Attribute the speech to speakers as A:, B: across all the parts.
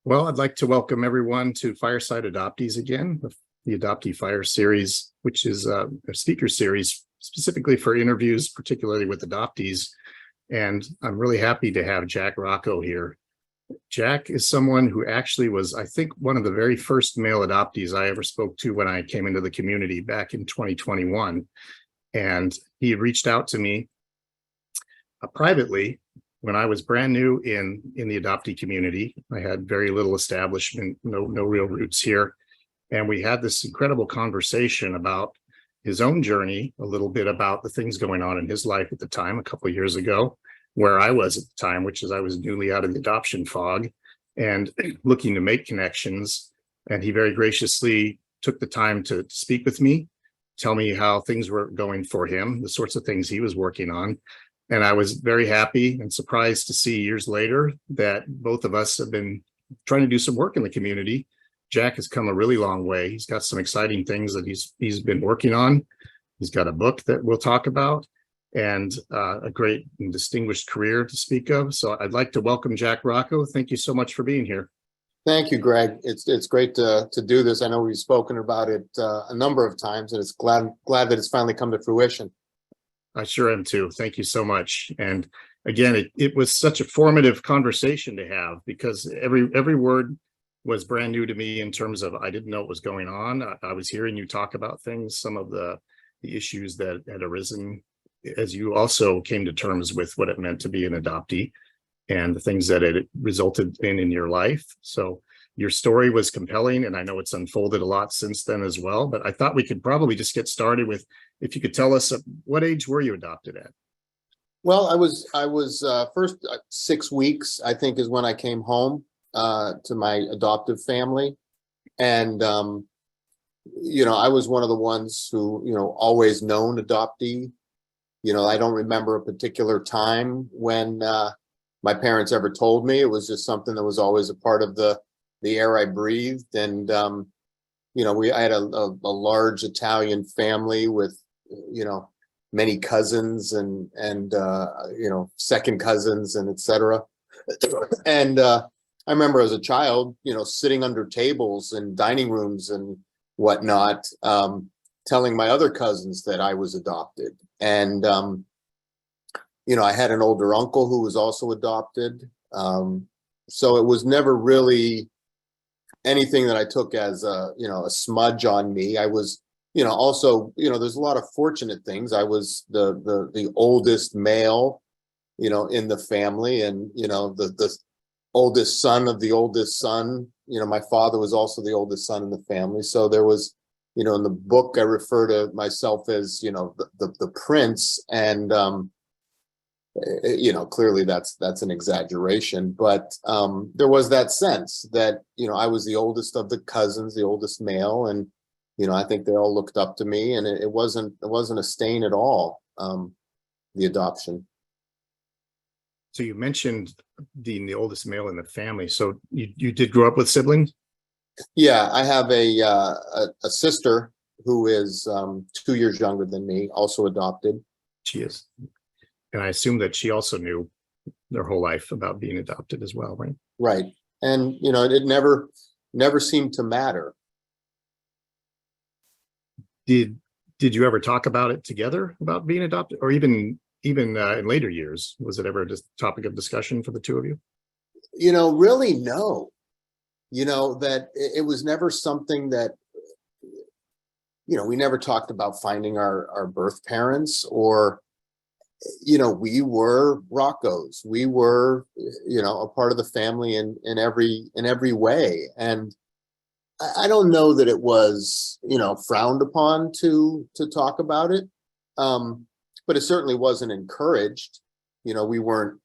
A: Well, I'd like to welcome everyone to Fireside Adoptees again, the Adoptee Fire series, which is a speaker series specifically for interviews, particularly with adoptees. And I'm really happy to have Jack Rocco here. Jack is someone who actually was, I think, one of the very first male adoptees I ever spoke to when I came into the community back in 2021. And he reached out to me privately when I was brand new in the adoptee community. I had very little establishment, no real roots here. And we had this incredible conversation about his own journey, a little bit about the things going on in his life at the time, a couple of years ago, where I was at the time, which is I was newly out of the adoption fog and looking to make connections. And he very graciously took the time to speak with me, tell me how things were going for him, the sorts of things he was working on. And I was very happy and surprised to see years later that both of us have been trying to do some work in the community. Jack has come a really long way. He's got some exciting things that he's been working on. He's got a book that we'll talk about and a great and distinguished career to speak of. So I'd like to welcome Jack Rocco. Thank you so much for being here.
B: Thank you, Greg. It's great to do this. I know we've spoken about it a number of times, and it's glad that it's finally come to fruition.
A: I sure am too. Thank you so much. And again, it was such a formative conversation to have because every word was brand new to me in terms of I didn't know what was going on. I was hearing you talk about things, some of the issues that had arisen as you also came to terms with what it meant to be an adoptee and the things that it resulted in your life. So your story was compelling, and I know it's unfolded a lot since then as well, but I thought we could probably just get started with, if you could tell us, what age were you adopted at?
B: Well, I was first 6 weeks, I think, is when I came home to my adoptive family. And, I was one of the ones who, always known adoptee. I don't remember a particular time when my parents ever told me. It was just something that was always a part of the air I breathed. And, I had a large Italian family with, many cousins and second cousins and et cetera. And I remember as a child, sitting under tables in dining rooms and whatnot, telling my other cousins that I was adopted. And, I had an older uncle who was also adopted. So it was never really anything that I took as a smudge on me. I was, also, there's a lot of fortunate things. I was the oldest male, in the family, and, the oldest son of the oldest son. My father was also the oldest son in the family. So there was, in the book, I refer to myself as, the prince. And, clearly that's an exaggeration, but there was that sense that, I was the oldest of the cousins, the oldest male. And, I think they all looked up to me, and it wasn't a stain at all, the adoption.
A: So you mentioned being the oldest male in the family. So you did grow up with siblings?
B: Yeah, I have a sister who is 2 years younger than me, also adopted.
A: She is. And I assume that she also knew their whole life about being adopted as well, right?
B: Right. And, it never seemed to matter.
A: Did you ever talk about it together, about being adopted, or even in later years? Was it ever a topic of discussion for the two of you?
B: Really, no. That it was never something that, we never talked about finding our birth parents, or, we were Roccos. We were, a part of the family in every way. And I don't know that it was, frowned upon to talk about it. But it certainly wasn't encouraged. We weren't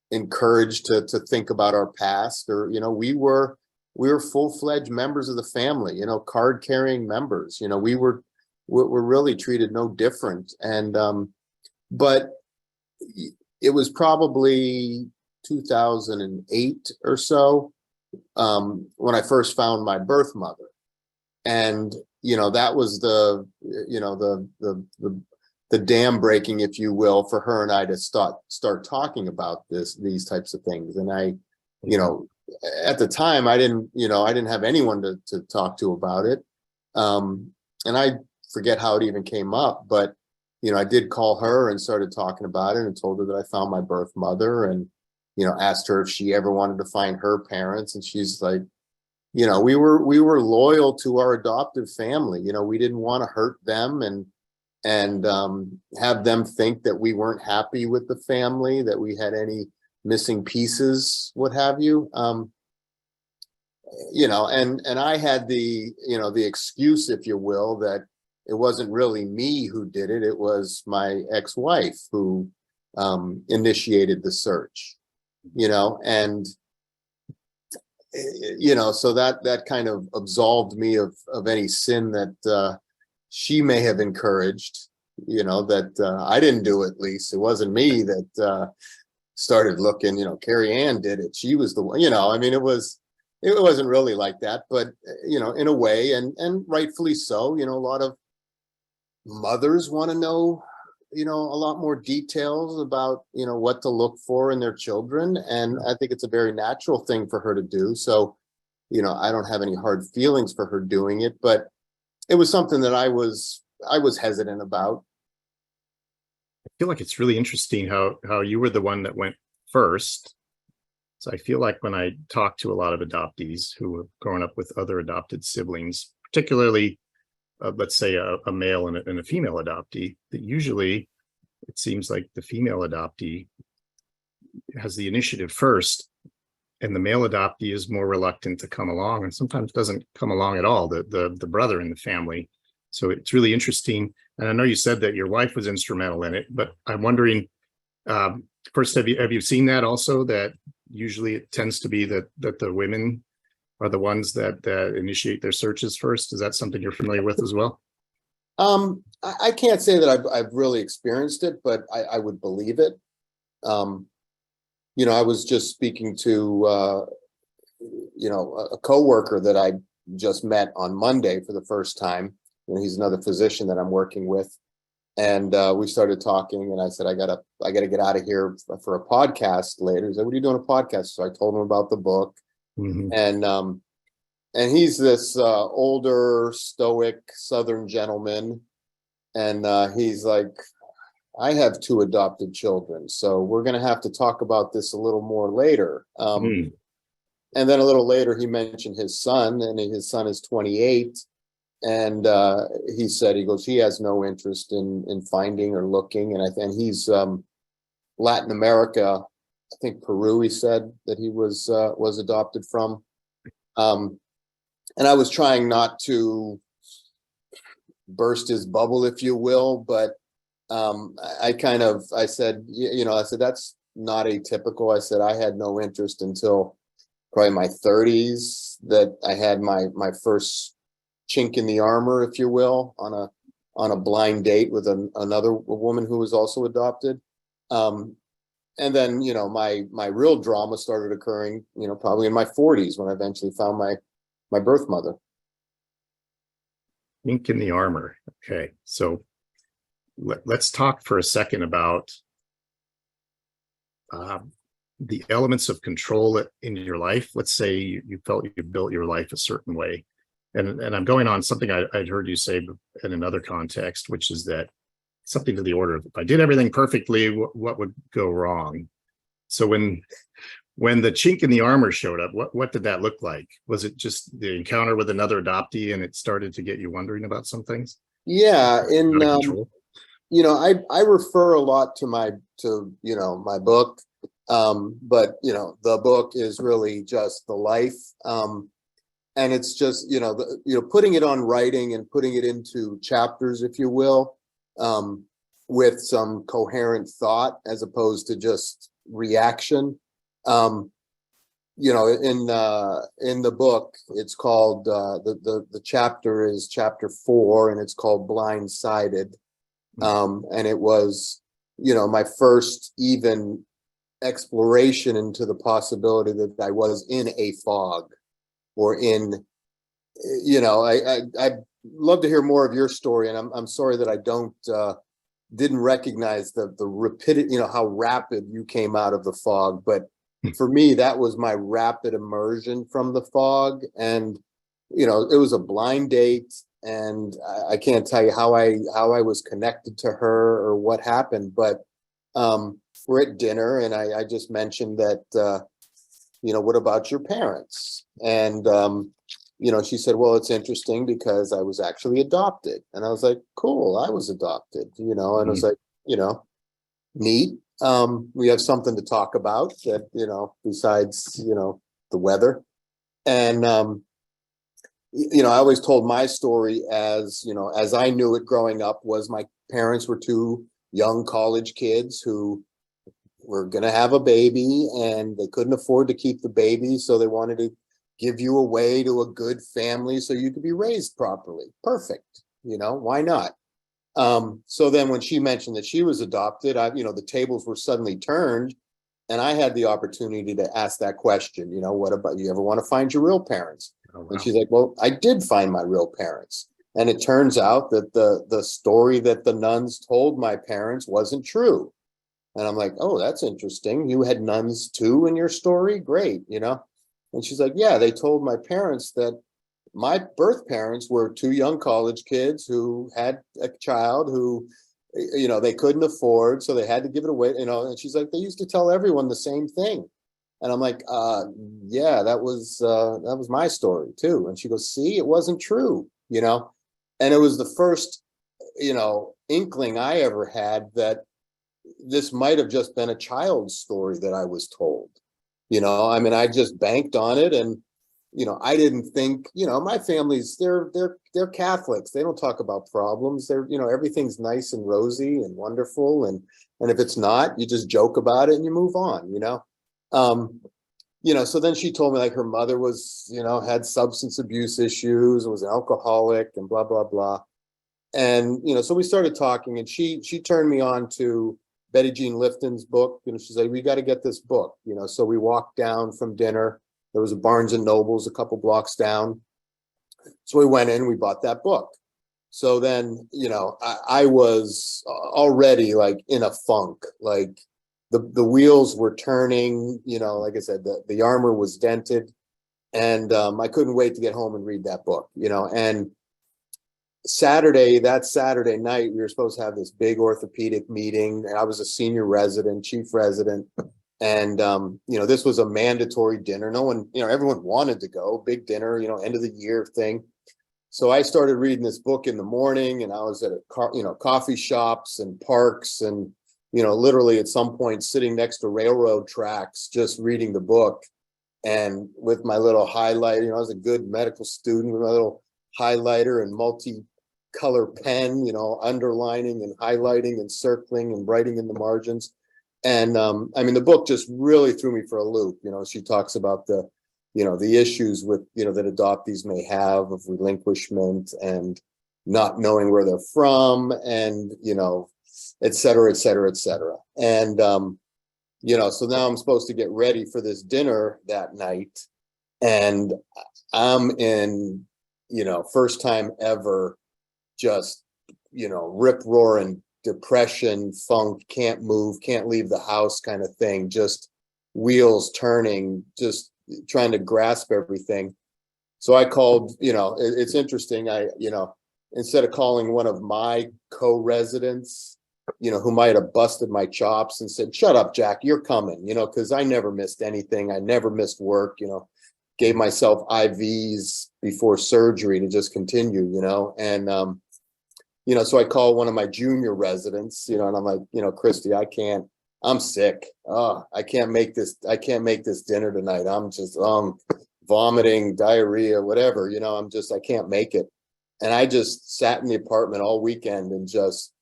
B: encouraged to think about our past, or, we were full-fledged members of the family, card-carrying members. We're really treated no different. And, but it was probably 2008 or so, when I first found my birth mother. And, that was the dam breaking, if you will, for her and I to start talking about these types of things. And I, at the time, I didn't have anyone to talk to about it. And I forget how it even came up, but, I did call her and started talking about it and told her that I found my birth mother and, asked her if she ever wanted to find her parents. And she's like, we were loyal to our adoptive family. We didn't want to hurt them and have them think that we weren't happy with the family, that we had any missing pieces, what have you. And I had the excuse, if you will, that it wasn't really me who did it. It was my ex-wife who initiated the search, and so that kind of absolved me of any sin that she may have encouraged, that I didn't do, at least. It wasn't me that started looking, Carrie Ann did it. She was the one, I mean, it wasn't really like that, but, in a way, and rightfully so, a lot of mothers want to know, a lot more details about, what to look for in their children. And I think it's a very natural thing for her to do. So, I don't have any hard feelings for her doing it, but it was something that I was hesitant about.
A: I feel like it's really interesting how you were the one that went first. So I feel like when I talk to a lot of adoptees who have grown up with other adopted siblings, particularly let's say a male and a female adoptee, that usually it seems like the female adoptee has the initiative first, and the male adoptee is more reluctant to come along, and sometimes doesn't come along at all, the brother in the family. So it's really interesting. And I know you said that your wife was instrumental in it, but I'm wondering, first, have you seen that also, that usually it tends to be that the women are the ones that initiate their searches first? Is that something you're familiar with as well?
B: I can't say that I've really experienced it, but I would believe it. I was just speaking to a coworker that I just met on Monday for the first time. He's another physician that I'm working with, and we started talking. And I said, I gotta get out of here for a podcast later. He said, "What are you doing a podcast?" So I told him about the book. Mm-hmm. And he's this older, stoic Southern gentleman, and he's like, "I have 2 adopted children, so we're going to have to talk about this a little more later." And then a little later, he mentioned his son, and his son is 28. And he said, he has no interest in finding or looking. And he's Latin America, I think Peru, he said that he was adopted from. And I was trying not to burst his bubble, if you will, but I said, that's not atypical. I said, I had no interest until probably my 30s, that I had my first chink in the armor, if you will, on a blind date with another woman who was also adopted. And then, my real drama started occurring, probably in my 40s, when I eventually found my birth mother.
A: Chink in the armor. Okay, so let's talk for a second about the elements of control in your life. Let's say you felt you built your life a certain way. And I'm going on something I'd heard you say in another context, which is that something to the order of, if I did everything perfectly, what would go wrong? So when the chink in the armor showed up, what did that look like? Was it just the encounter with another adoptee and it started to get you wondering about some things?
B: Yeah. I refer a lot to my book. But the book is really just the life. And it's just, putting it on writing and putting it into chapters, if you will, with some coherent thought as opposed to just reaction. In the book, it's called, the chapter is chapter 4, and it's called Blindsided. And it was, my first even exploration into the possibility that I was in a fog, or in, I'd love to hear more of your story. And I'm sorry that I didn't recognize the rapidity, how rapid you came out of the fog. But for me, that was my rapid immersion from the fog. And, it was a blind date, and I can't tell you how I was connected to her or what happened, but we're at dinner, and I just mentioned that, what about your parents? And, she said, well, it's interesting because I was actually adopted. And I was like, cool, I was adopted, and I was like, neat. We have something to talk about that, besides, the weather. And, I always told my story as, as I knew it growing up, was my parents were two young college kids who were going to have a baby, and they couldn't afford to keep the baby. So they wanted to give you away to a good family so you could be raised properly. Perfect. Why not? So then when she mentioned that she was adopted, the tables were suddenly turned, and I had the opportunity to ask that question, what about, you ever want to find your real parents?
A: Oh, wow.
B: And she's like, well, I did find my real parents. And it turns out that the story that the nuns told my parents wasn't true. And I'm like, oh, that's interesting. You had nuns too in your story? Great, And she's like, yeah, they told my parents that my birth parents were two young college kids who had a child who, they couldn't afford, so they had to give it away, and she's like, they used to tell everyone the same thing. And I'm like, yeah, that was my story too. And she goes, see, it wasn't true, and it was the first, inkling I ever had that this might have just been a child's story that I was told. I just banked on it, and I didn't think, my family's, they're Catholics. They don't talk about problems. They're, everything's nice and rosy and wonderful. And if it's not, you just joke about it and you move on, so then she told me, like, her mother was, had substance abuse issues and was an alcoholic and blah, blah, blah. And, so we started talking, and she turned me on to Betty Jean Lifton's book. She's like, we got to get this book, so we walked down from dinner. There was a Barnes and Nobles a couple blocks down. So we went in, we bought that book. So then, I was already like in a funk, like the wheels were turning, like I said, the armor was dented, and I couldn't wait to get home and read that book, and that Saturday night, we were supposed to have this big orthopedic meeting. I was a senior resident, chief resident. And, this was a mandatory dinner. No one, everyone wanted to go, big dinner, end of the year thing. So I started reading this book in the morning, and I was at coffee shops and parks, and, literally at some point sitting next to railroad tracks, just reading the book. And with my little highlighter, I was a good medical student with my little highlighter and multi-color pen, underlining and highlighting and circling and writing in the margins. And the book just really threw me for a loop. She talks about the issues with, that adoptees may have of relinquishment and not knowing where they're from, and, et cetera, et cetera, et cetera. And, so now I'm supposed to get ready for this dinner that night, and I'm in, first time ever, just, rip roaring depression, funk, can't move, can't leave the house kind of thing, just wheels turning, just trying to grasp everything. So I called, it's interesting. Instead of calling one of my co-residents, who might have busted my chops and said, shut up, Jack, you're coming, because I never missed anything. I never missed work, gave myself IVs before surgery to just continue, and, so I call one of my junior residents, and I'm like, Christy, I'm sick. I can't make this dinner tonight. I'm just vomiting, diarrhea, whatever, I can't make it. And I just sat in the apartment all weekend and just,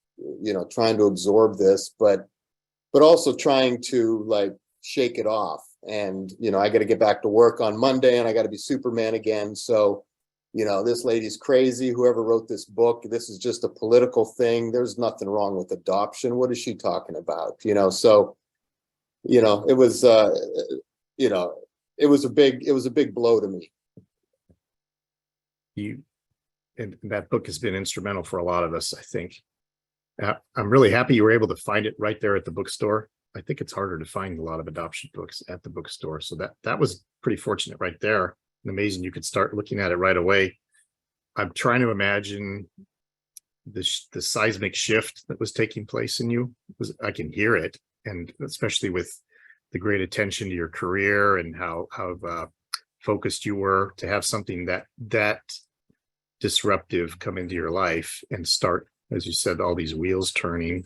B: trying to absorb this, but also trying to like shake it off. And, I got to get back to work on Monday, and I got to be Superman again. So, this lady's crazy. Whoever wrote this book, this is just a political thing. There's nothing wrong with adoption. What is she talking about? So, it was, it was a big blow to me.
A: And that book has been instrumental for a lot of us, I think. I'm really happy you were able to find it right there at the bookstore. I think it's harder to find a lot of adoption books at the bookstore. So that was pretty fortunate right there. And amazing you could start looking at it right away. I'm trying to imagine the seismic shift that was taking place in you. I can hear it, and especially with the great attention to your career and how focused you were to have something that disruptive come into your life and start, as you said, all these wheels turning.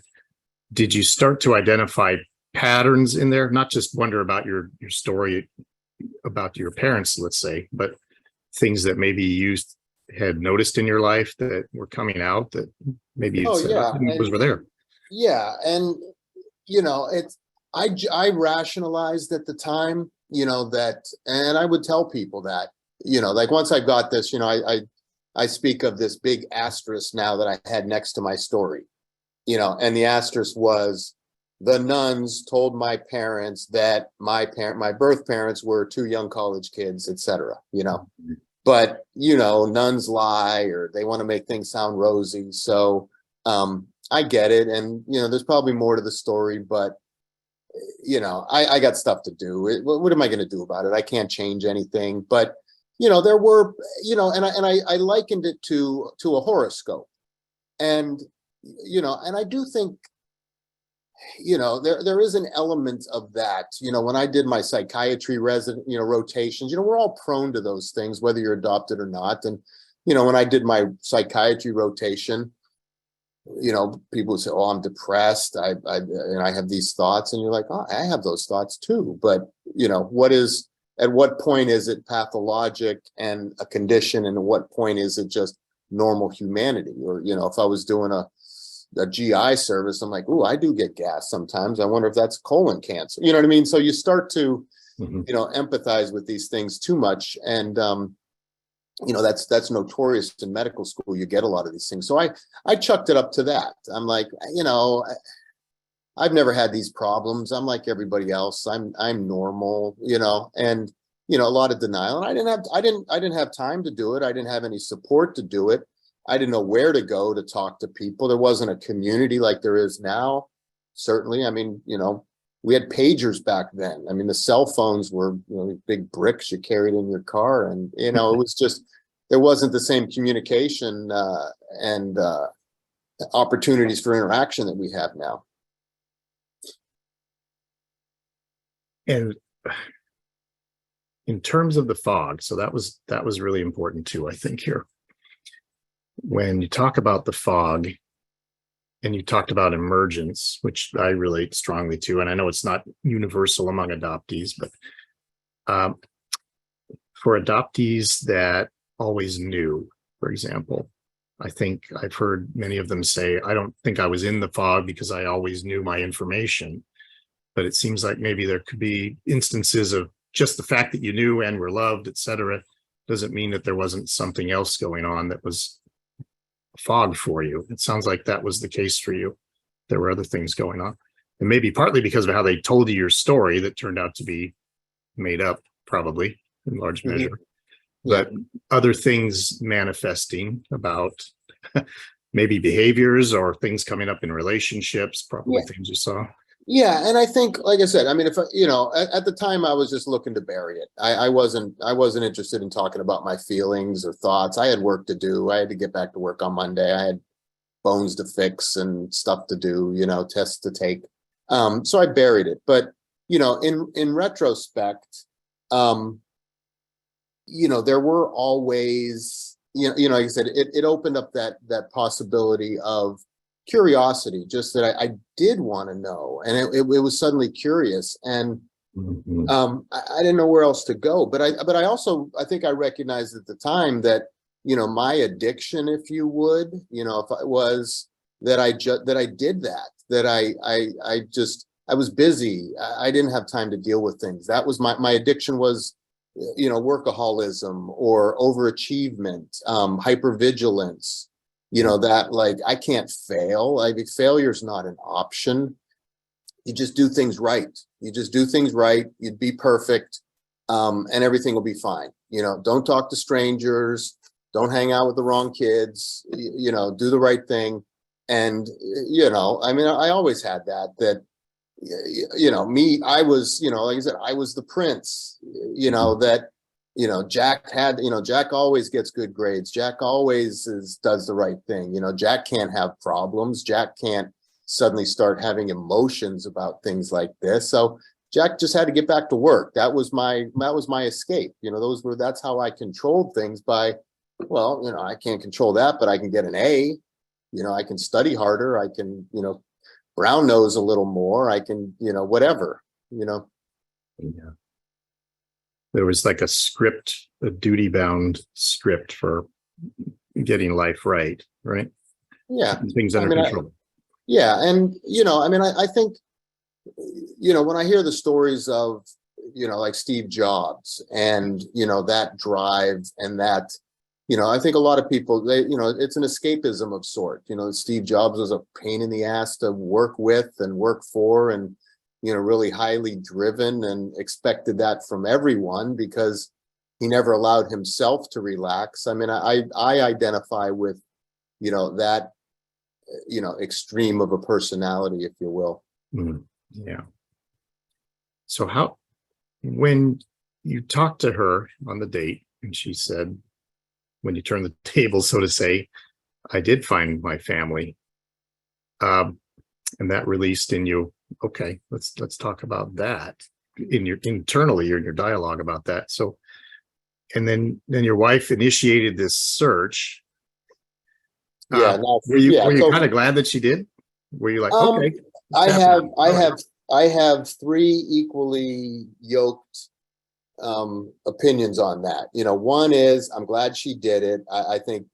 A: Did you start to identify patterns in there? Not just wonder about your story about your parents, let's say, but things that maybe you had noticed in your life that were coming out that maybe
B: Oh yeah,
A: those were there.
B: yeah, and it's I rationalized at the time, that, and I would tell people that, like once I got this, I speak of this big asterisk now that I had next to my story, and the asterisk was the nuns told my parents that my birth parents were two young college kids, etc. But nuns lie, or they want to make things sound rosy. So I get it, and there's probably more to the story, but I got stuff to do. What am I going to do about it? I can't change anything. But there were, and I likened it to a horoscope, and and I do think there is an element of that. When I did my psychiatry resident rotations, we're all prone to those things, whether you're adopted or not. And when I did my psychiatry rotation, people would say, oh, I'm depressed, and I have these thoughts, and you're like, oh, I have those thoughts too. But at what point is it pathologic and a condition, and at what point is it just normal humanity? Or if I was doing a GI service, I'm like, oh, I do get gas sometimes. I wonder if that's colon cancer. You know what I mean? So you start to, empathize with these things too much. And, that's notorious in medical school. You get a lot of these things. So I chucked it up to that. I'm like, I've never had these problems. I'm like everybody else. I'm normal, and, a lot of denial. And I didn't have time to do it. I didn't have any support to do it. I didn't know where to go to talk to people. There wasn't a community like there is now. Certainly. I mean, we had pagers back then. I mean, the cell phones were, big bricks you carried in your car. And, it was just, there wasn't the same communication and opportunities for interaction that we have now.
A: And in terms of the fog, so that was really important too, I think, here. When you talk about the fog and you talked about emergence, which I relate strongly to, and I know it's not universal among adoptees, but for adoptees that always knew, for example, I think I've heard many of them say, I don't think I was in the fog because I always knew my information. But it seems like maybe there could be instances of just the fact that you knew and were loved, et cetera, doesn't mean that there wasn't something else going on that was fog for you. It sounds like that was the case for you. There were other things going on, and maybe partly because of how they told you your story that turned out to be made up, probably in large measure, but other things manifesting about maybe behaviors or things coming up in relationships, probably things you saw.
B: Yeah, and I think, like I said, I mean, if at the time I was just looking to bury it. I wasn't interested in talking about my feelings or thoughts. I had work to do. I had to get back to work on Monday. I had bones to fix and stuff to do, tests to take. So I buried it. But in retrospect, there were always, like I said, it opened up that possibility of curiosity, just that I did want to know, and it was suddenly curious, and I didn't know where else to go. But I also, I think I recognized at the time that my addiction, if you would, if I was that I did that I was busy. I didn't have time to deal with things. That was my addiction was workaholism or overachievement, hypervigilance. That like, I can't fail. Like, failure's not an option. You just do things right. You'd be perfect. And everything will be fine. Don't talk to strangers. Don't hang out with the wrong kids. Do the right thing. And, I mean, I always had that me, I was, like I said, I was the prince, that, Jack had, Jack always gets good grades. Jack always does the right thing. Jack can't have problems. Jack can't suddenly start having emotions about things like this. So Jack just had to get back to work. That was my escape. That's how I controlled things by, well, I can't control that, but I can get an A. I can study harder. I can, brown nose a little more. I can, whatever.
A: Yeah. There was like a script, a duty-bound script for getting life right?
B: Yeah.
A: Things under control.
B: Yeah. And, I think, when I hear the stories of, like Steve Jobs and, that drive and that, I think a lot of people, it's an escapism of sort. Steve Jobs was a pain in the ass to work with and work for, and, really highly driven, and expected that from everyone because he never allowed himself to relax. I mean, I identify with, that, extreme of a personality, if you will.
A: Yeah. So when you talked to her on the date and she said, when you turn the table, so to say, I did find my family, and that released in you, okay, let's talk about that internally or in your dialogue about that. So, and then your wife initiated this search.
B: Yeah.
A: Were you kind of glad that she did? Were you like, okay?
B: I have three equally yoked opinions on that. One is I'm glad she did it. I think,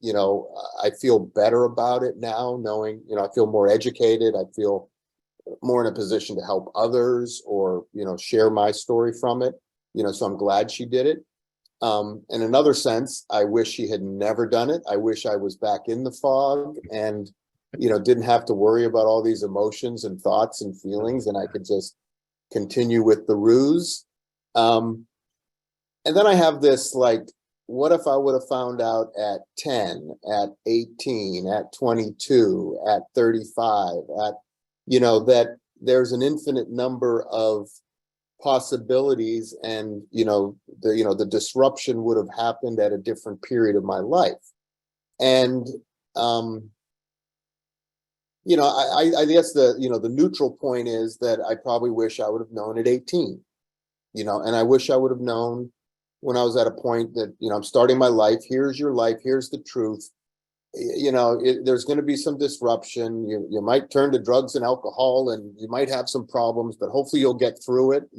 B: I feel better about it now, knowing, I feel more educated. I feel more in a position to help others or, share my story from it. So I'm glad she did it. In another sense, I wish she had never done it. I wish I was back in the fog and, didn't have to worry about all these emotions and thoughts and feelings, and I could just continue with the ruse. And then I have this, like, what if I would have found out at 10, at 18, at 22, at 35, that there's an infinite number of possibilities, and, the disruption would have happened at a different period of my life. And, I guess the neutral point is that I probably wish I would have known at 18, and I wish I would have known when I was at a point that, I'm starting my life. Here's your life. Here's the truth. There's going to be some disruption. You might turn to drugs and alcohol, and you might have some problems, but hopefully you'll get through it,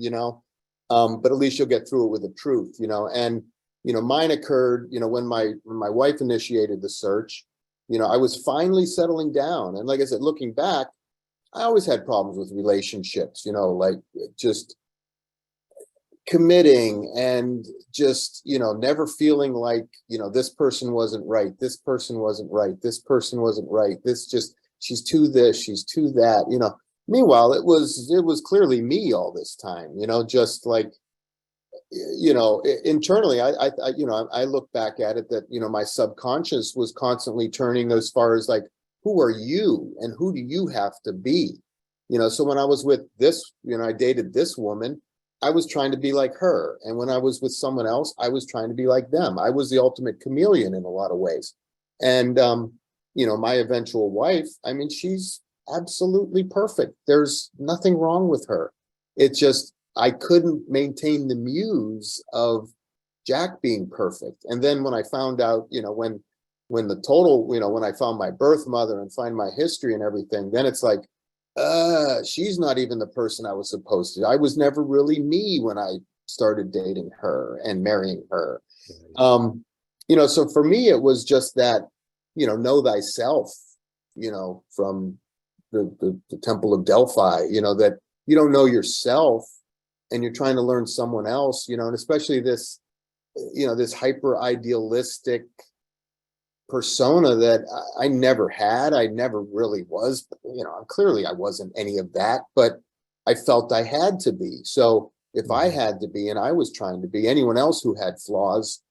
B: but at least you'll get through it with the truth, and, mine occurred, when my wife initiated the search, I was finally settling down. And like I said, looking back, I always had problems with relationships, like just committing and just, never feeling like, this person wasn't right. This person wasn't right. This person wasn't right. She's too this, she's too that, Meanwhile, it was clearly me all this time, just like, internally, I look back at it that, my subconscious was constantly turning as far as like, who are you and who do you have to be? So when I was with this, I dated this woman, I was trying to be like her. And when I was with someone else, I was trying to be like them. I was the ultimate chameleon in a lot of ways. And, my eventual wife, I mean, she's absolutely perfect. There's nothing wrong with her. It's just, I couldn't maintain the muse of Jack being perfect. And then when I found out, when the total, when I found my birth mother and find my history and everything, then it's like, she's not even the person I was supposed to. I was never really me when I started dating her and marrying her. So for me, it was just that, know thyself, from the Temple of Delphi, that you don't know yourself and you're trying to learn someone else, and especially this, this hyper idealistic persona that I never had. I never really was, clearly I wasn't any of that, but I felt I had to be. So if I had to be, and I was trying to be, anyone else who had flaws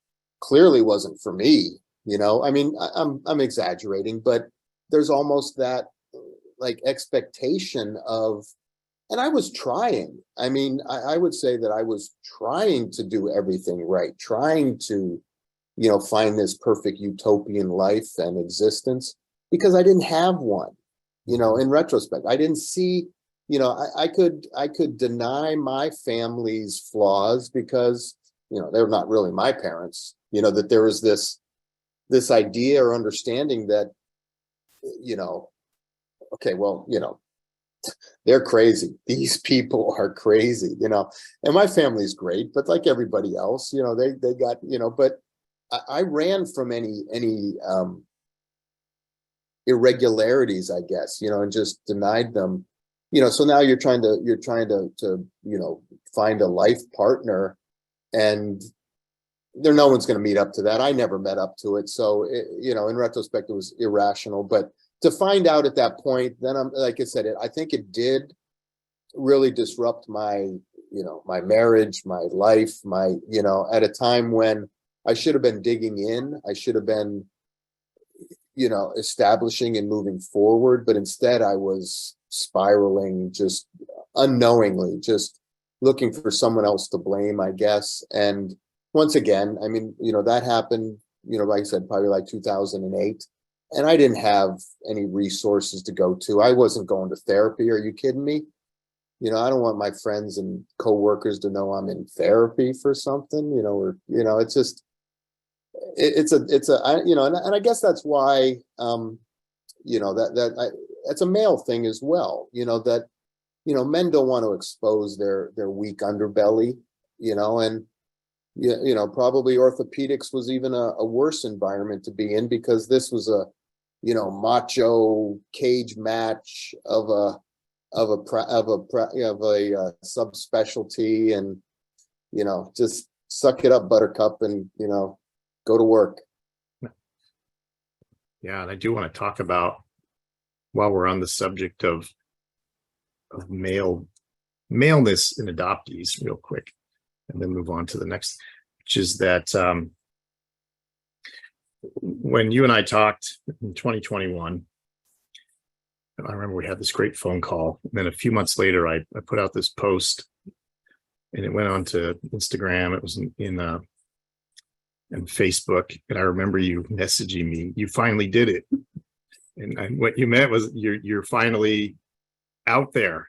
B: clearly wasn't for me. I mean, I'm exaggerating, but there's almost that like expectation of, and I was trying. I mean, I would say that I was trying to do everything right, trying to, find this perfect utopian life and existence, because I didn't have one. In retrospect, I didn't see, I could deny my family's flaws because, they're not really my parents, that there was this idea or understanding that, okay, well, they're crazy. These people are crazy, and my family's great, but like everybody else, they got, but I ran from any irregularities, I guess, and just denied them, so now you're trying to find a life partner, and no one's going to meet up to that. I never met up to it. So, in retrospect, it was irrational, but to find out at that point, then I'm, like I said, I think it did really disrupt my, my marriage, my life, at a time when I should have been digging in. I should have been, establishing and moving forward, but instead I was spiraling, just unknowingly, just looking for someone else to blame, I guess. And once again, I mean, that happened, like I said, probably like 2008. And I didn't have any resources to go to. I wasn't going to therapy. Are you kidding me? I don't want my friends and coworkers to know I'm in therapy for something, or, it's just, it's I guess that's why, it's a male thing as well, that, men don't want to expose their weak underbelly, and, probably orthopedics was even a worse environment to be in, because this was a, macho cage match of a subspecialty, and, just suck it up, buttercup, and, go to work.
A: Yeah, and I do want to talk about, while we're on the subject of maleness in adoptees real quick, and then move on to the next, which is that when you and I talked in 2021, I remember we had this great phone call, and then a few months later, I put out this post, and it went on to Instagram. It was in Facebook, and I remember you messaging me. You finally did it, and what you meant was you're finally out there,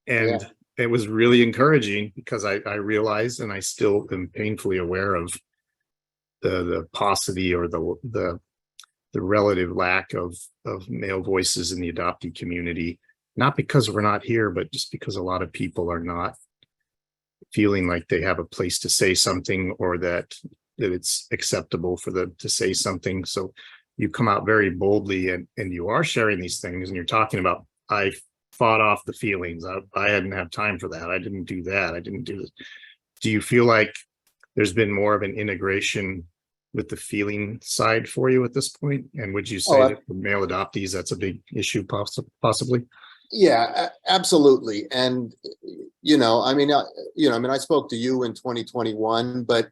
A: and it was really encouraging, because I realized, and I still am painfully aware of the paucity or the relative lack of male voices in the adoptee community, not because we're not here, but just because a lot of people are not feeling like they have a place to say something, or that it's acceptable for them to say something. So you come out very boldly, and you are sharing these things, and you're talking about, I fought off the feelings. I hadn't had time for that. I didn't do that. I didn't do this. Do you feel like there's been more of an integration with the feeling side for you at this point? And would you say that for male adoptees, that's a big issue possibly?
B: Yeah, absolutely. And, I spoke to you in 2021, but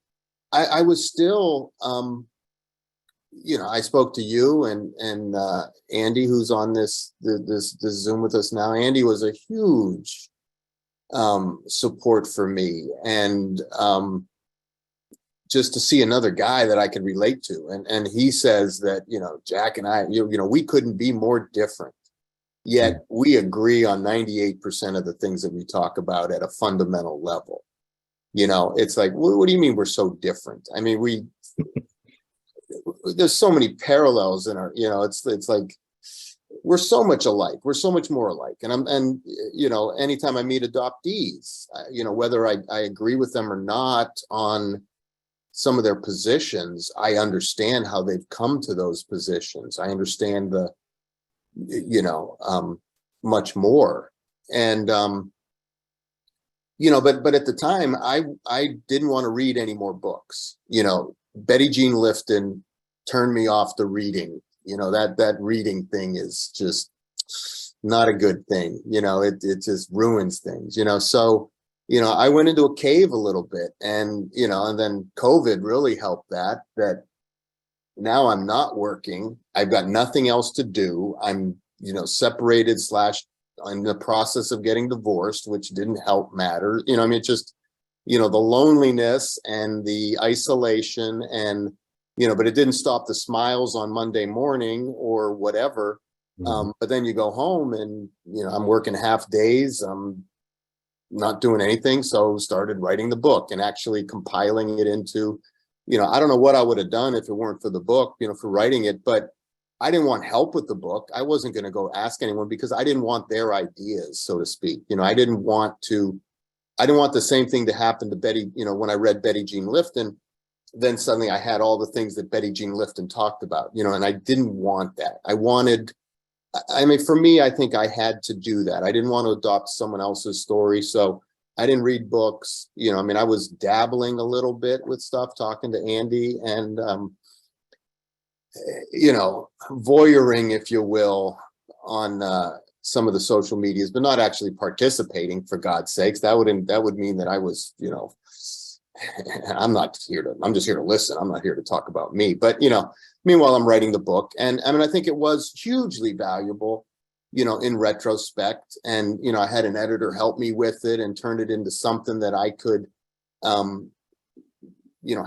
B: I was still, I spoke to you and Andy, who's on this Zoom with us now. Andy was a huge support for me, and just to see another guy that I could relate to. And he says that, Jack and I, we couldn't be more different. Yet we agree on 98% of the things that we talk about at a fundamental level. It's like, what do you mean we're so different? I mean, there's so many parallels in our, it's like, we're so much alike. We're so much more alike. And anytime I meet adoptees, whether I agree with them or not on some of their positions, I understand how they've come to those positions. I understand much more. And, but at the time I didn't want to read any more books. Betty Jean Lifton turned me off the reading. That reading thing is just not a good thing. It just ruins things, so, I went into a cave a little bit, and, and then COVID really helped that now I'm not working. I've got nothing else to do. I'm, separated / in the process of getting divorced, which didn't help matter. I mean, it just, the loneliness and the isolation and, but it didn't stop the smiles on Monday morning or whatever. But then you go home and, I'm working half days. I'm not doing anything. So started writing the book and actually compiling it into, I don't know what I would have done if it weren't for the book, for writing it, but I didn't want help with the book. I wasn't going to go ask anyone because I didn't want their ideas, so to speak. I didn't want the same thing to happen to Betty, when I read Betty Jean Lifton, then suddenly I had all the things that Betty Jean Lifton talked about, and I didn't want that. For me, I think I had to do that. I didn't want to adopt someone else's story. So I didn't read books, I was dabbling a little bit with stuff, talking to Andy and, voyeuring, if you will, on some of the social medias, but not actually participating, for God's sakes. That would mean that I was, I'm just here to listen. I'm not here to talk about me. But, meanwhile, I'm writing the book. And I mean, I think it was hugely valuable, in retrospect. And, I had an editor help me with it and turned it into something that I could,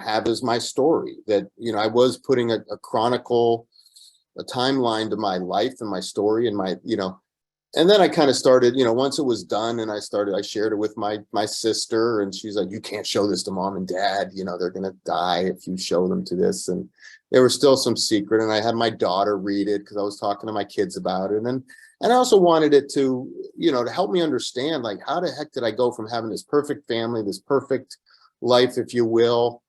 B: have as my story, that, I was putting a chronicle, a timeline to my life and my story and my, and then I kind of started, once it was done and I shared it with my sister, and she's like, you can't show this to mom and dad, they're going to die if you show them to this. And there was still some secret. And I had my daughter read it because I was talking to my kids about it. And I also wanted it to, to help me understand, like, how the heck did I go from having this perfect family, this perfect life, if you will,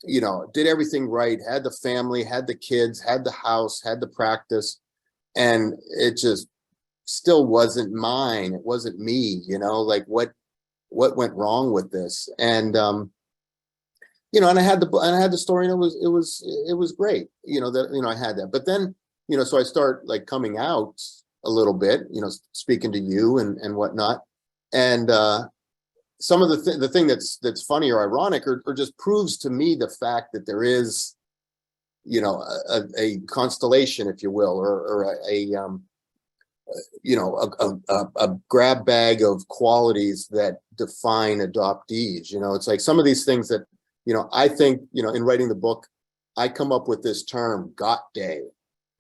B: did everything right, had the family, had the kids, had the house, had the practice, and it just still wasn't mine. It wasn't me, like what went wrong with this? And and I had the story, and it was great, that I had that. But then, so I start like coming out a little bit, speaking to you and whatnot. And some of the thing that's funny or ironic or just proves to me the fact that there is, a constellation, if you will, or a grab bag of qualities that define adoptees. It's like some of these things that, I think, in writing the book, I come up with this term, got day,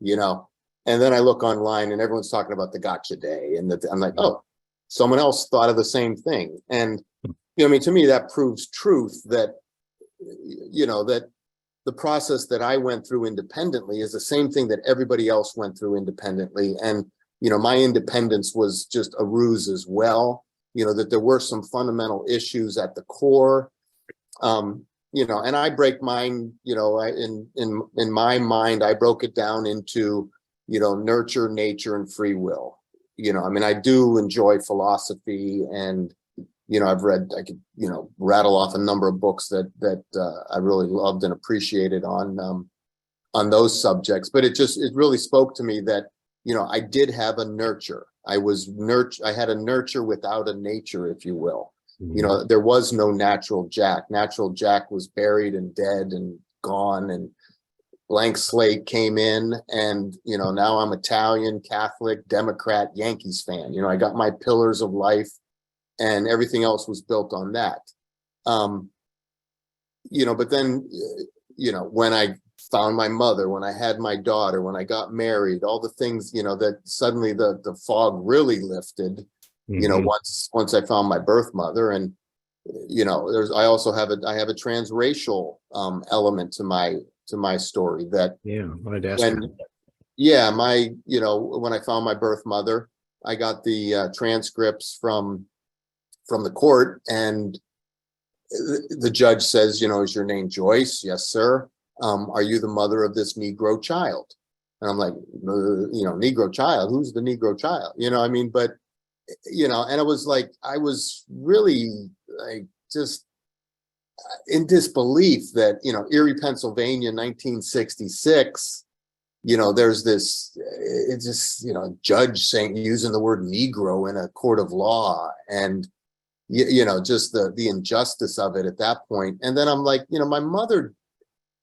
B: and then I look online and everyone's talking about the gotcha day. And I'm like, oh, someone else thought of the same thing. And, to me, that proves truth that, that the process that I went through independently is the same thing that everybody else went through independently. And, my independence was just a ruse as well, that there were some fundamental issues at the core. And I break mine, in my mind, I broke it down into, nurture, nature, and free will. I do enjoy philosophy, and, I've read, I could, rattle off a number of books that I really loved and appreciated on those subjects. But it really spoke to me that, I did have a nurture. I had a nurture without a nature, if you will. There was no natural Jack. Natural Jack was buried and dead and gone, and blank slate came in. And, now I'm Italian, Catholic, Democrat, Yankees fan. I got my pillars of life, and everything else was built on that. But then, when I found my mother, when I had my daughter, when I got married, all the things, that suddenly the fog really lifted. Once I found my birth mother. And I also have a transracial element to my story that
A: wanted to ask
B: when I found my birth mother, I got the transcripts from the court, and the judge says, is your name Joyce? Yes, sir. Are you the mother of this Negro child? And I'm like, Negro child, who's the Negro child? But and it was like, I was really like just in disbelief that, Erie, Pennsylvania, 1966, there's this, it's just, judge using the word Negro in a court of law, and, just the injustice of it at that point. And then I'm like, my mother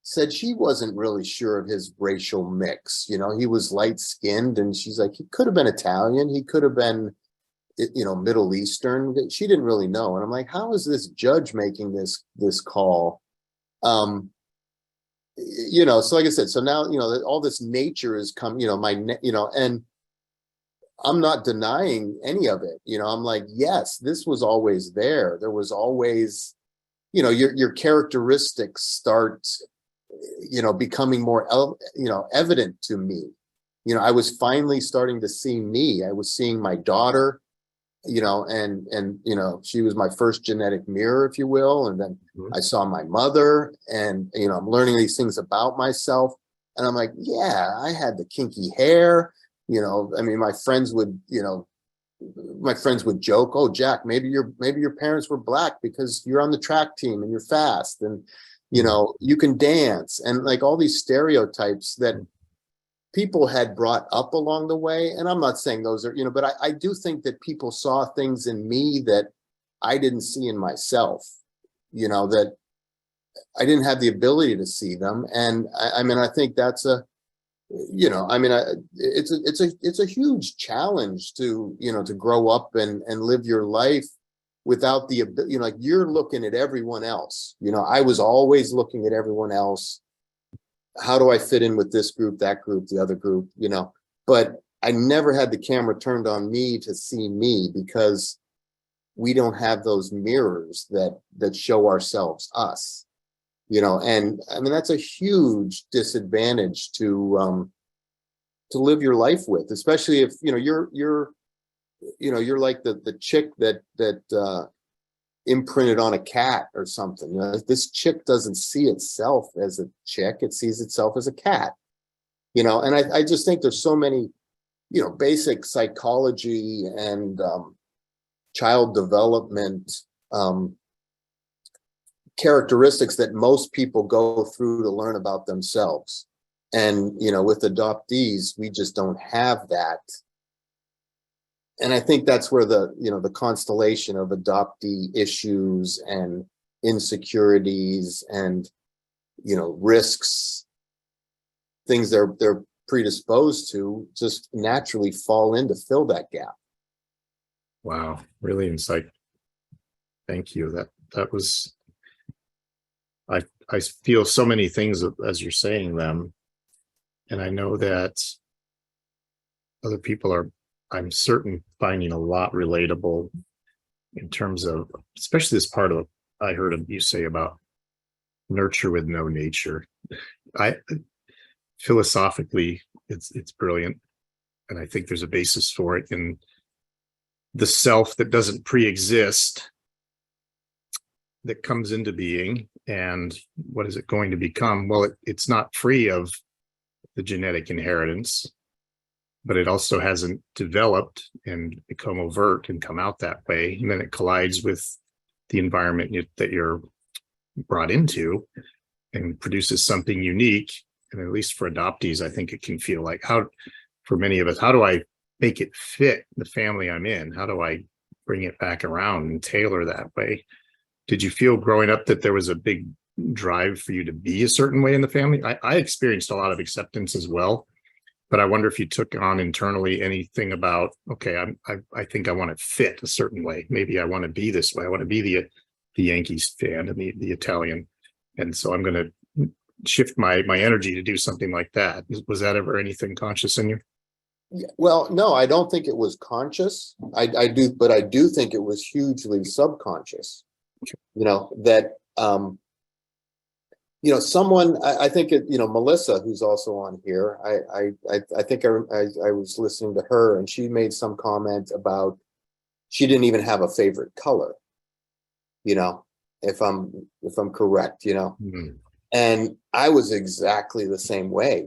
B: said she wasn't really sure of his racial mix. He was light skinned, and she's like, he could have been Italian. He could have been, Middle Eastern. She didn't really know. And I'm like, how is this judge making this call? So like I said, so now, all this nature is come, and I'm not denying any of it. I'm like, yes, this was always there. There was always, your characteristics start, becoming more, evident to me. I was finally starting to see me. I was seeing my daughter, and she was my first genetic mirror, if you will. And then I saw my mother, and, I'm learning these things about myself. And I'm like, yeah, I had the kinky hair. My friends would, joke, oh, Jack, maybe your parents were black because you're on the track team and you're fast and, you can dance, and like all these stereotypes that people had brought up along the way. And I'm not saying those are, but I do think that people saw things in me that I didn't see in myself, that I didn't have the ability to see them. And I think that's it's a huge challenge to, to grow up and live your life without the, like you're looking at everyone else. I was always looking at everyone else. How do I fit in with this group, that group, the other group, but I never had the camera turned on me to see me, because we don't have those mirrors that show ourselves us, and that's a huge disadvantage to live your life with, especially if, you're like the chick that imprinted on a cat or something. This chick doesn't see itself as a chick, it sees itself as a cat. And I just think there's so many, basic psychology and child development characteristics that most people go through to learn about themselves. And with adoptees, we just don't have that. And I think that's where the constellation of adoptee issues and insecurities and, risks, things they're predisposed to, just naturally fall in to fill that gap.
A: Wow, really insightful. Thank you. That was, I feel so many things as you're saying them. And I know that other people are, I'm certain, finding a lot relatable in terms of, especially this part of, I heard you say about nurture with no nature. Philosophically, it's brilliant. And I think there's a basis for it in the self that doesn't pre-exist, that comes into being. And what is it going to become? Well, it's not free of the genetic inheritance, but it also hasn't developed and become overt and come out that way. And then it collides with the environment that you're brought into and produces something unique. And at least for adoptees, I think it can feel like, for many of us, how do I make it fit the family I'm in? How do I bring it back around and tailor that way? Did you feel growing up that there was a big drive for you to be a certain way in the family? I experienced a lot of acceptance as well. But I wonder if you took on internally anything about, okay, I think I want to fit a certain way. Maybe I want to be this way. I want to be the Yankees fan and the Italian. And so I'm going to shift my energy to do something like that. Was that ever anything conscious in you?
B: Yeah, well, no, I don't think it was conscious. I do think it was hugely subconscious. That someone, I think it, Melissa, who's also on here, I think I was listening to her, and she made some comment about she didn't even have a favorite color, if I'm correct, and I was exactly the same way,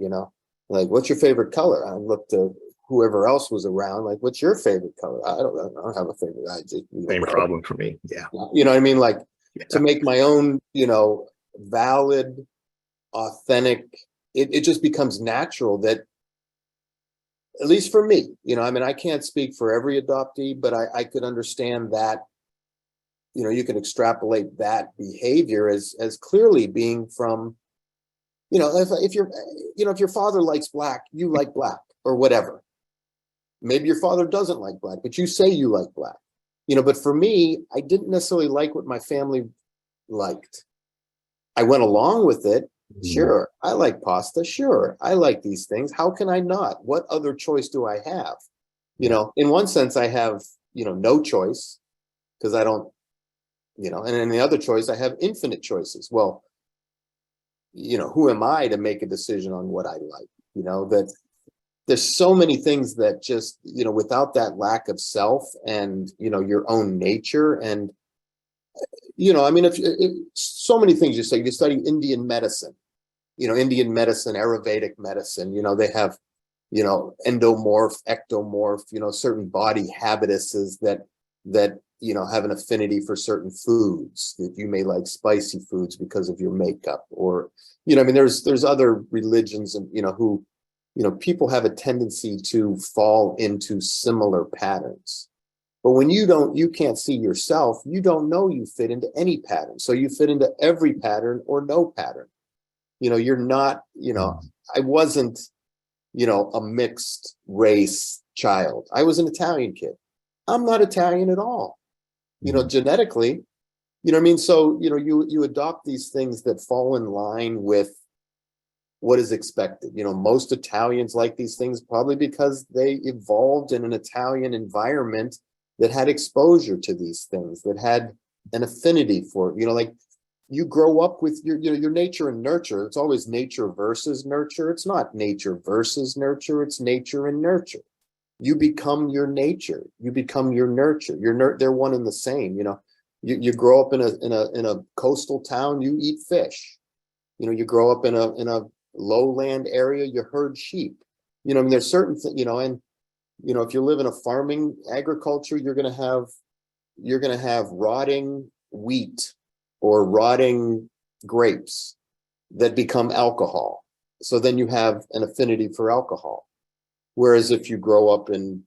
B: like, what's your favorite color? I looked at whoever else was around, like, what's your favorite color? I don't have a favorite. I just,
A: same problem for me. Yeah.
B: You know what I mean? Like, to make my own, valid, authentic, it just becomes natural that, at least for me, I can't speak for every adoptee, but I could understand that, you can extrapolate that behavior as clearly being from, if your father likes black, you like black or whatever, maybe your father doesn't like black, but you say you like black, but for me, I didn't necessarily like what my family liked. I went along with it. Sure, I like pasta. Sure, I like these things. How can I not? What other choice do I have? In one sense, I have, no choice because I don't, and in the other choice, I have infinite choices. Well, who am I to make a decision on what I like? That there's so many things that just, without that lack of self and, your own nature. And, I mean, if so many things you study Indian medicine, Ayurvedic medicine, they have, endomorph, ectomorph, certain body habituses that, have an affinity for certain foods, that you may like spicy foods because of your makeup, or, I mean, there's other religions and, who, people have a tendency to fall into similar patterns. But when you can't see yourself, you don't know you fit into any pattern. So you fit into every pattern or no pattern. You're not, I wasn't, a mixed race child. I was an Italian kid. I'm not Italian at all, genetically, what I mean? So, you adopt these things that fall in line with what is expected. Most Italians like these things probably because they evolved in an Italian environment that had exposure to these things, that had an affinity for it. Like you grow up with your nature and nurture. It's always nature versus nurture. It's not nature versus nurture. It's nature and nurture. You become your nature. You become your nurture. They're one and the same. You grow up in a coastal town. You eat fish. You grow up in a lowland area. You herd sheep. I mean, there's certain things. And if you live in a farming agriculture, you're going to have rotting wheat or rotting grapes that become alcohol. So then you have an affinity for alcohol. Whereas if you grow up in,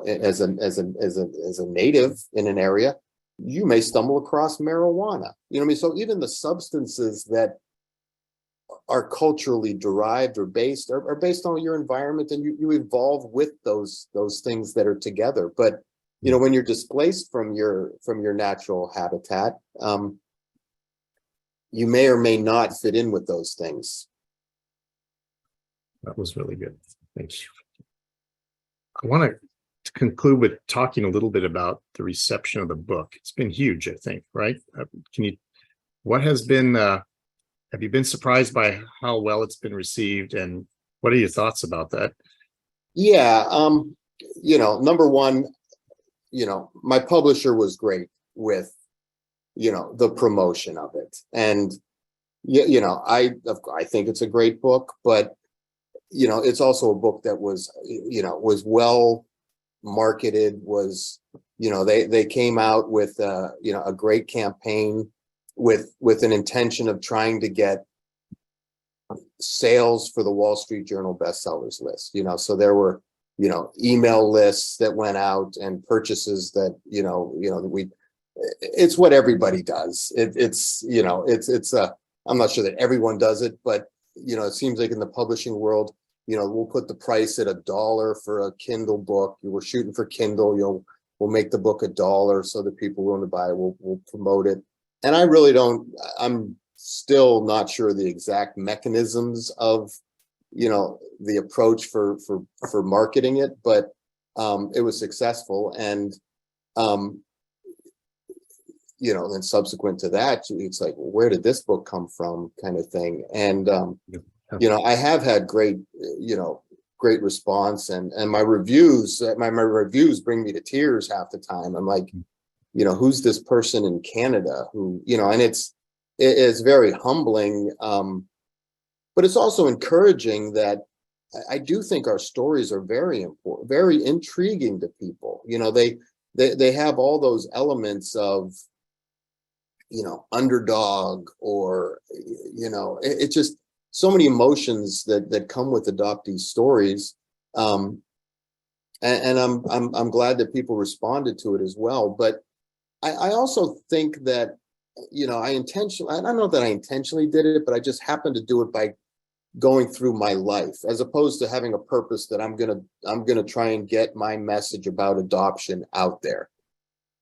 B: as a native in an area, you may stumble across marijuana. What I mean? So even the substances that are culturally derived or based are based on your environment, and you evolve with those things that are together. But when you're displaced from your natural habitat, you may or may not fit in with those things.
A: That was really good. Thank you. I want to conclude with talking a little bit about the reception of the book. It's been huge, I think, right? Have you been surprised by how well it's been received, and what are your thoughts about that?
B: Yeah. Number one, my publisher was great with, the promotion of it. And, I think it's a great book, but, it's also a book that was well marketed, they came out with, a great campaign with an intention of trying to get sales for the Wall Street Journal bestsellers list. So there were, email lists that went out and purchases that, it's what everybody does. I'm not sure that everyone does it, but, it seems like in the publishing world, we'll put the price at $1 for a Kindle book. We're shooting for Kindle, we'll make the book $1 so that people willing to buy it, we'll promote it. And I'm still not sure the exact mechanisms of, the approach for marketing it, but it was successful. And, then subsequent to that, it's like, well, where did this book come from, kind of thing. And, I have had great response, and my reviews, my reviews bring me to tears half the time. I'm like, who's this person in Canada who, and it's very humbling. But it's also encouraging that I do think our stories are very important, very intriguing to people. They have all those elements of, underdog, or, it's just so many emotions that come with adoptee stories. And I'm glad that people responded to it as well. But I also think that, I don't know that I intentionally did it, but I just happened to do it by going through my life, as opposed to having a purpose that I'm gonna try and get my message about adoption out there.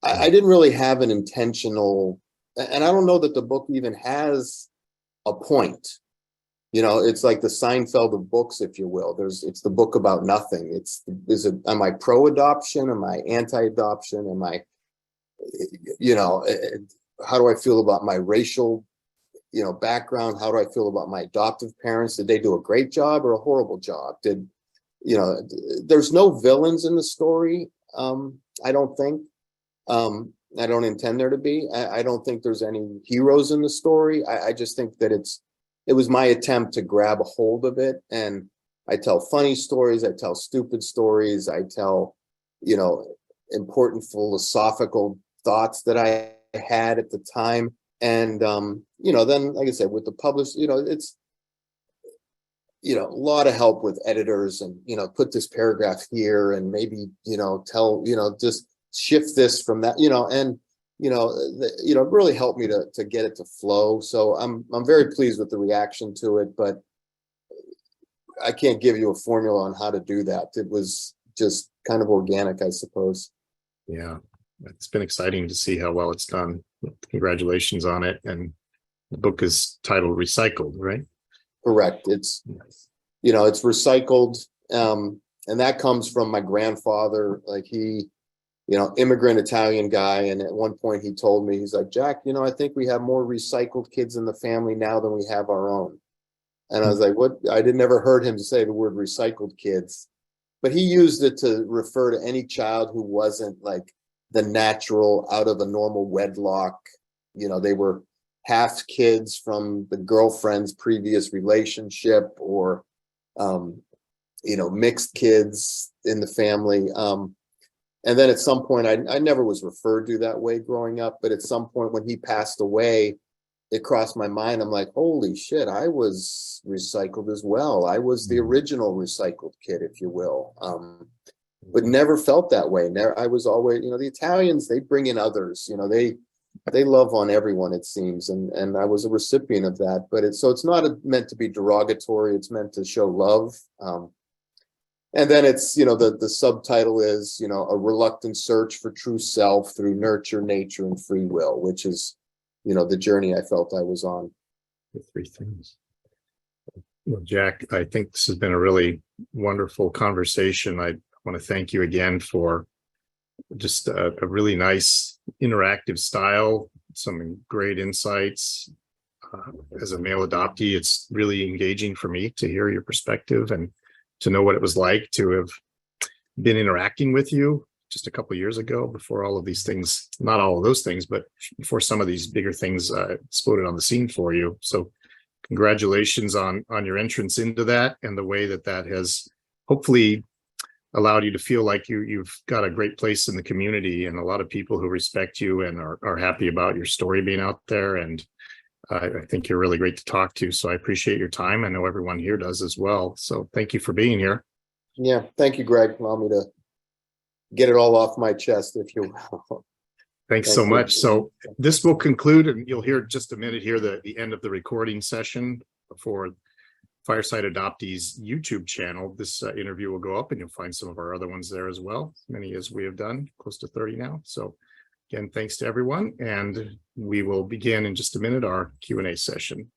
B: I didn't really have an intentional, and I don't know that the book even has a point. You know, it's like the Seinfeld of books, if you will. It's the book about nothing. Am I pro-adoption? Am I anti-adoption? Am I, you know, how do I feel about my racial, you know, background? How do I feel about my adoptive parents? Did they do a great job or a horrible job? You know, there's no villains in the story. I don't think. I don't intend there to be. I don't think there's any heroes in the story. I just think that it was my attempt to grab a hold of it. And I tell funny stories. I tell stupid stories. I tell, you know, important philosophical thoughts that I had at the time. And, you know, then, like I said, with the published, you know, it's, you know, a lot of help with editors and, you know, put this paragraph here and maybe, you know, just shift this from that, you know, and, you know, it really helped me to get it to flow. So I'm very pleased with the reaction to it, but I can't give you a formula on how to do that. It was just kind of organic, I suppose.
A: Yeah, it's been exciting to see how well it's done. Congratulations on it. And the book is titled Recycled, right?
B: Correct. It's, you know, it's recycled. And that comes from my grandfather. Like you know, immigrant Italian guy. And at one point he told me, he's like, Jack, you know, I think we have more recycled kids in the family now than we have our own. And I was like, what? I never heard him say the word recycled kids, but he used it to refer to any child who wasn't like the natural out of a normal wedlock. You know, they were half kids from the girlfriend's previous relationship, or, you know, mixed kids in the family. And then at some point, I never was referred to that way growing up, but at some point when he passed away, it crossed my mind. I'm like, holy shit, I was recycled as well. I was the original recycled kid, if you will. But never felt that way. I was always, you know, the Italians, they bring in others, you know, they love on everyone, it seems. And I was a recipient of that, but it's not meant to be derogatory. It's meant to show love. And then it's, you know, the subtitle is, you know, a reluctant search for true self through nurture, nature, and free will, which is, you know, the journey I felt I was on.
A: The three things. Well, Jack, I think this has been a really wonderful conversation. I want to thank you again for just a really nice interactive style, some great insights. As a male adoptee, it's really engaging for me to hear your perspective and to know what it was like to have been interacting with you just a couple of years ago, before all of these things, not all of those things, but before some of these bigger things exploded on the scene for you. So congratulations on your entrance into that, and the way that has hopefully allowed you to feel like you've got a great place in the community, and a lot of people who respect you and are happy about your story being out there. And I think you're really great to talk to. So I appreciate your time. I know everyone here does as well. So thank you for being here.
B: Yeah. Thank you, Greg. Allow me to get it all off my chest, if you will.
A: Thanks so much. So this will conclude, and you'll hear just a minute here, the end of the recording session for Fireside Adoptee's YouTube channel. This interview will go up, and you'll find some of our other ones there as well, many as we have done, close to 30 now. So again, thanks to everyone, and we will begin in just a minute our Q&A session.